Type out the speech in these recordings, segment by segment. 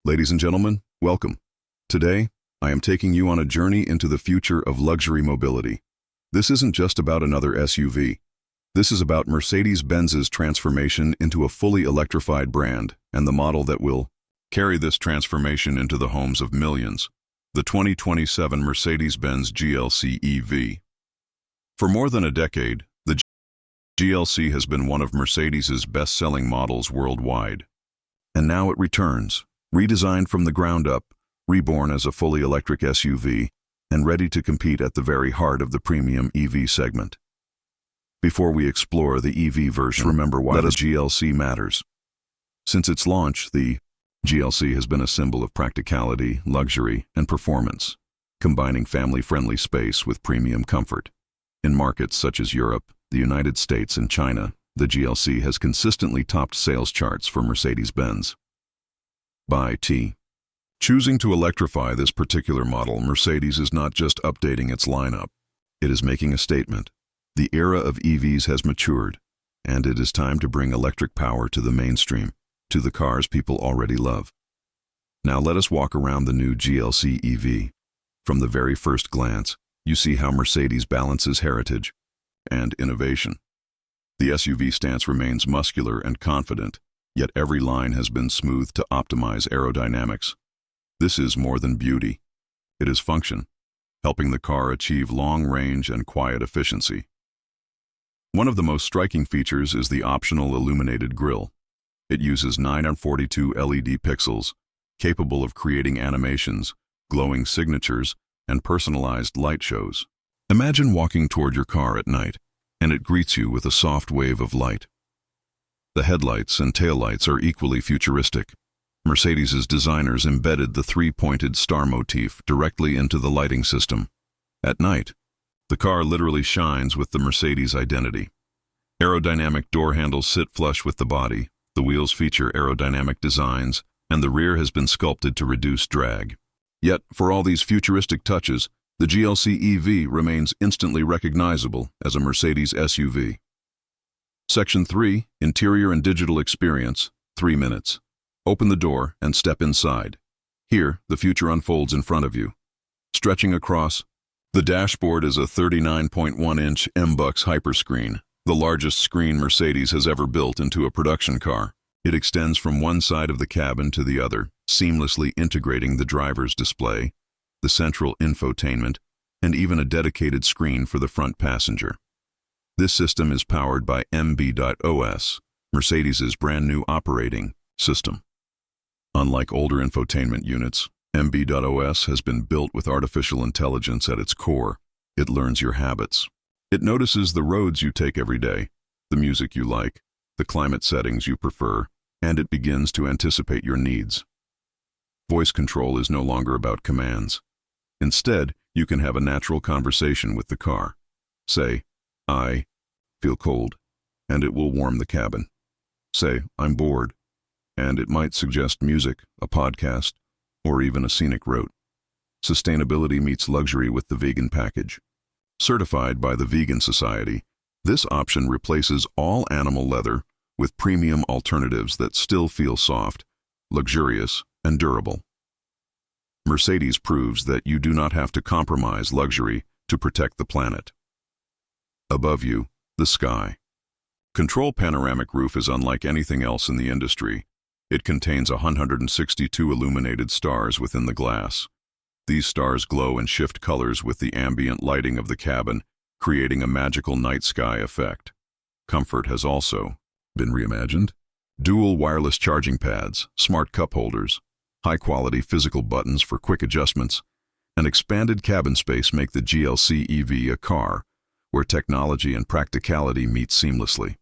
Ladies and gentlemen, welcome. Today, I am taking you on a journey into the future of luxury mobility. This isn't just about another SUV. This is about Mercedes-Benz's transformation into a fully electrified brand and the model that will carry this transformation into the homes of millions, the 2027 Mercedes-Benz GLC EV. For more than a decade, the GLC has been one of Mercedes's best-selling models worldwide. And now it returns, redesigned from the ground up, reborn as a fully electric SUV, and ready to compete at the very heart of the premium EV segment. Before we explore the EV version, remember why the GLC matters. Since its launch, the GLC has been a symbol of practicality, luxury, and performance, combining family-friendly space with premium comfort. In markets such as Europe, the United States, and China, the GLC has consistently topped sales charts for Mercedes-Benz. Choosing to electrify this particular model, Mercedes is not just updating its lineup. It is making a statement. The era of EVs has matured, and it is time to bring electric power to the mainstream, to the cars people already love. Now let us walk around the new GLC EV. From the very first glance, you see how Mercedes balances heritage and innovation. The SUV stance remains muscular and confident, yet every line has been smoothed to optimize aerodynamics. This is more than beauty. It is function, helping the car achieve long range and quiet efficiency. One of the most striking features is the optional illuminated grille. It uses 942 LED pixels, capable of creating animations, glowing signatures, and personalized light shows. Imagine walking toward your car at night, and it greets you with a soft wave of light. The headlights and taillights are equally futuristic. Mercedes's designers embedded the three-pointed star motif directly into the lighting system. At night, the car literally shines with the Mercedes identity. Aerodynamic door handles sit flush with the body, the wheels feature aerodynamic designs, and the rear has been sculpted to reduce drag. Yet, for all these futuristic touches, the GLC EV remains instantly recognizable as a Mercedes SUV. Section 3, Interior and Digital Experience, 3 minutes. Open the door and step inside. Here, the future unfolds in front of you. Stretching across, the dashboard is a 39.1-inch MB.OS Hyperscreen, the largest screen Mercedes has ever built into a production car. It extends from one side of the cabin to the other, seamlessly integrating the driver's display, the central infotainment, and even a dedicated screen for the front passenger. This system is powered by MB.OS, Mercedes's brand new operating system. Unlike older infotainment units, MB.OS has been built with artificial intelligence at its core. It learns your habits. It notices the roads you take every day, the music you like, the climate settings you prefer, and it begins to anticipate your needs. Voice control is no longer about commands. Instead, you can have a natural conversation with the car. Say, "I feel cold," and it will warm the cabin. Say, "I'm bored," and it might suggest music, a podcast, or even a scenic route. Sustainability meets luxury with the vegan package. Certified by the Vegan Society, this option replaces all animal leather with premium alternatives that still feel soft, luxurious, and durable. Mercedes proves that you do not have to compromise luxury to protect the planet. Above you, the sky. Control panoramic roof is unlike anything else in the industry. It contains 162 illuminated stars within the glass. These stars glow and shift colors with the ambient lighting of the cabin, creating a magical night sky effect. Comfort has also been reimagined. Dual wireless charging pads, smart cup holders, high-quality physical buttons for quick adjustments, and expanded cabin space make the GLC EV a car where technology and practicality meet seamlessly.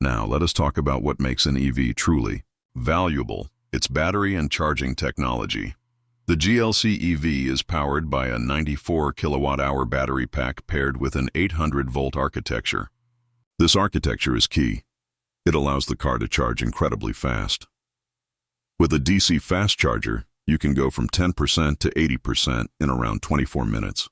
Now, let us talk about what makes an EV truly valuable: its battery and charging technology. The GLC EV is powered by a 94 kilowatt-hour battery pack paired with an 800-volt architecture. This architecture is key. It allows the car to charge incredibly fast. With a DC fast charger, you can go from 10% to 80% in around 24 minutes.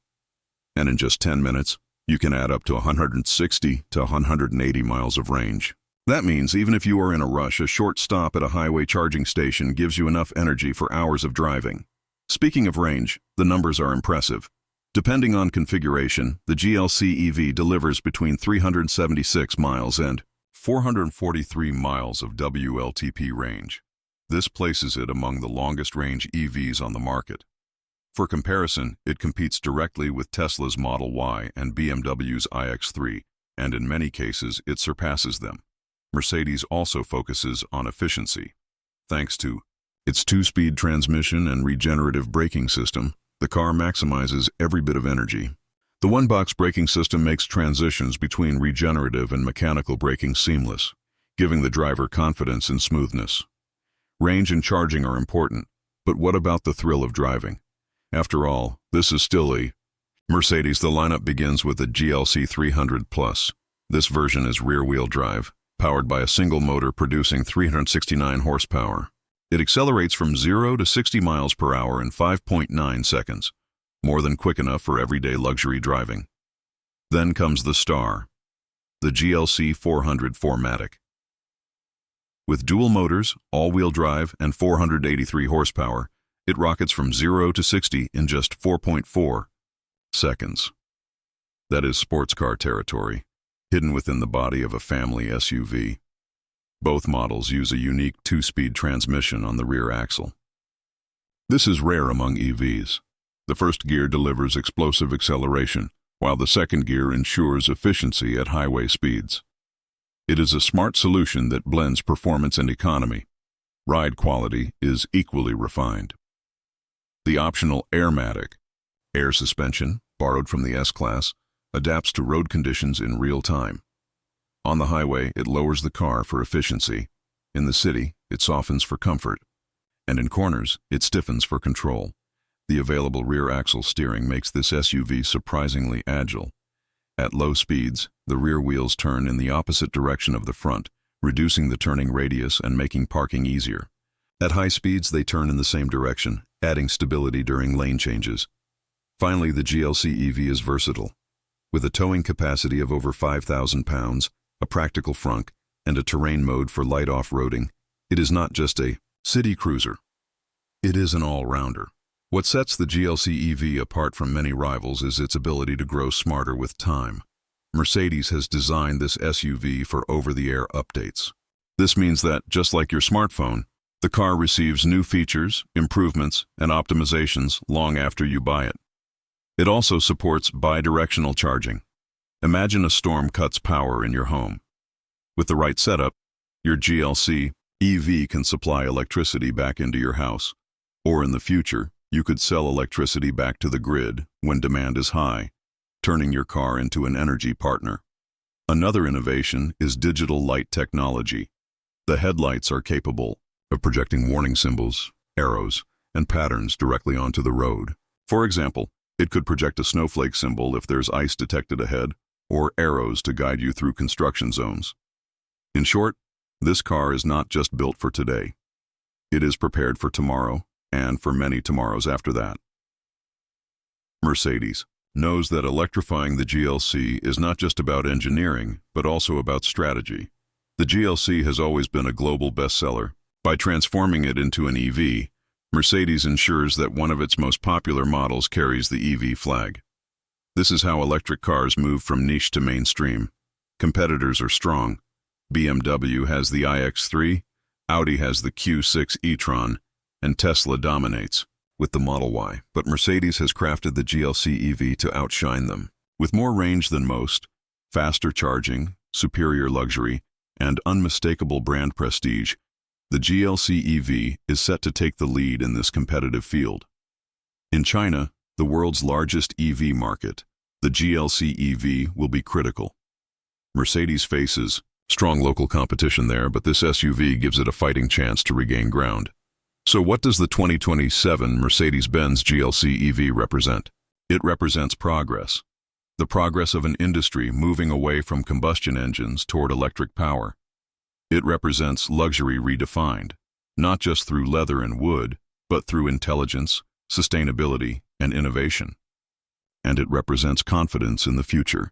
And in just 10 minutes, you can add up to 160 to 180 miles of range. That means even if you are in a rush, a short stop at a highway charging station gives you enough energy for hours of driving. Speaking of range, the numbers are impressive. Depending on configuration, the GLC EV delivers between 376 miles and 443 miles of WLTP range. This places it among the longest-range EVs on the market. For comparison, it competes directly with Tesla's Model Y and BMW's iX3, and in many cases, it surpasses them. Mercedes also focuses on efficiency. Thanks to its two-speed transmission and regenerative braking system, the car maximizes every bit of energy. The one-box braking system makes transitions between regenerative and mechanical braking seamless, giving the driver confidence and smoothness. Range and charging are important, but what about the thrill of driving? After all, this is still a Mercedes. The lineup begins with the GLC 300 Plus. This version is rear-wheel drive, powered by a single motor producing 369 horsepower. It accelerates from 0 to 60 miles per hour in 5.9 seconds, more than quick enough for everyday luxury driving. Then comes the star, the GLC 400 4MATIC. With dual motors, all-wheel drive, and 483 horsepower, it rockets from 0 to 60 in just 4.4 seconds. That is sports car territory, hidden within the body of a family SUV. Both models use a unique two-speed transmission on the rear axle. This is rare among EVs. The first gear delivers explosive acceleration, while the second gear ensures efficiency at highway speeds. It is a smart solution that blends performance and economy. Ride quality is equally refined. The optional Airmatic, air suspension, borrowed from the S-Class, adapts to road conditions in real time. On the highway, it lowers the car for efficiency. In the city, it softens for comfort. And in corners, it stiffens for control. The available rear axle steering makes this SUV surprisingly agile. At low speeds, the rear wheels turn in the opposite direction of the front, reducing the turning radius and making parking easier. At high speeds, they turn in the same direction, adding stability during lane changes. Finally, the GLC EV is versatile. With a towing capacity of over 5,000 pounds, a practical frunk, and a terrain mode for light off-roading, it is not just a city cruiser. It is an all-rounder. What sets the GLC EV apart from many rivals is its ability to grow smarter with time. Mercedes has designed this SUV for over-the-air updates. This means that, just like your smartphone, the car receives new features, improvements, and optimizations long after you buy it. It also supports bi-directional charging. Imagine a storm cuts power in your home. With the right setup, your GLC EV can supply electricity back into your house. Or in the future, you could sell electricity back to the grid when demand is high, turning your car into an energy partner. Another innovation is digital light technology. The headlights are capable of projecting warning symbols, arrows, and patterns directly onto the road. For example, it could project a snowflake symbol if there's ice detected ahead, or arrows to guide you through construction zones. In short, this car is not just built for today. It is prepared for tomorrow, and for many tomorrows after that. Mercedes knows that electrifying the GLC is not just about engineering, but also about strategy. The GLC has always been a global bestseller. By transforming it into an EV, Mercedes ensures that one of its most popular models carries the EV flag. This is how electric cars move from niche to mainstream. Competitors are strong. BMW has the iX3, Audi has the Q6 e-tron, and Tesla dominates with the Model Y. But Mercedes has crafted the GLC EV to outshine them. With more range than most, faster charging, superior luxury, and unmistakable brand prestige, the GLC EV is set to take the lead in this competitive field. In China, the world's largest EV market, the GLC EV will be critical. Mercedes faces strong local competition there, but this SUV gives it a fighting chance to regain ground. So what does the 2027 Mercedes-Benz GLC EV represent? It represents progress. The progress of an industry moving away from combustion engines toward electric power. It represents luxury redefined, not just through leather and wood, but through intelligence, sustainability, and innovation. And it represents confidence in the future.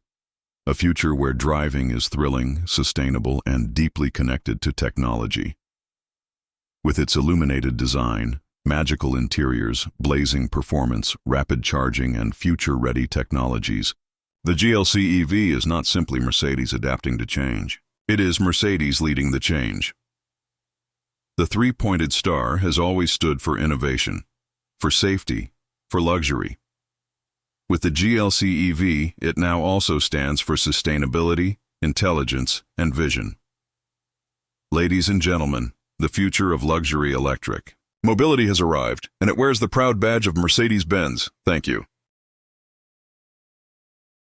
A future where driving is thrilling, sustainable, and deeply connected to technology. With its illuminated design, magical interiors, blazing performance, rapid charging, and future-ready technologies, the GLC EV is not simply Mercedes adapting to change. It is Mercedes leading the change. The three-pointed star has always stood for innovation, for safety, for luxury. With the GLC EV, it now also stands for sustainability, intelligence, and vision. Ladies and gentlemen, the future of luxury electric mobility has arrived, and it wears the proud badge of Mercedes-Benz. Thank you.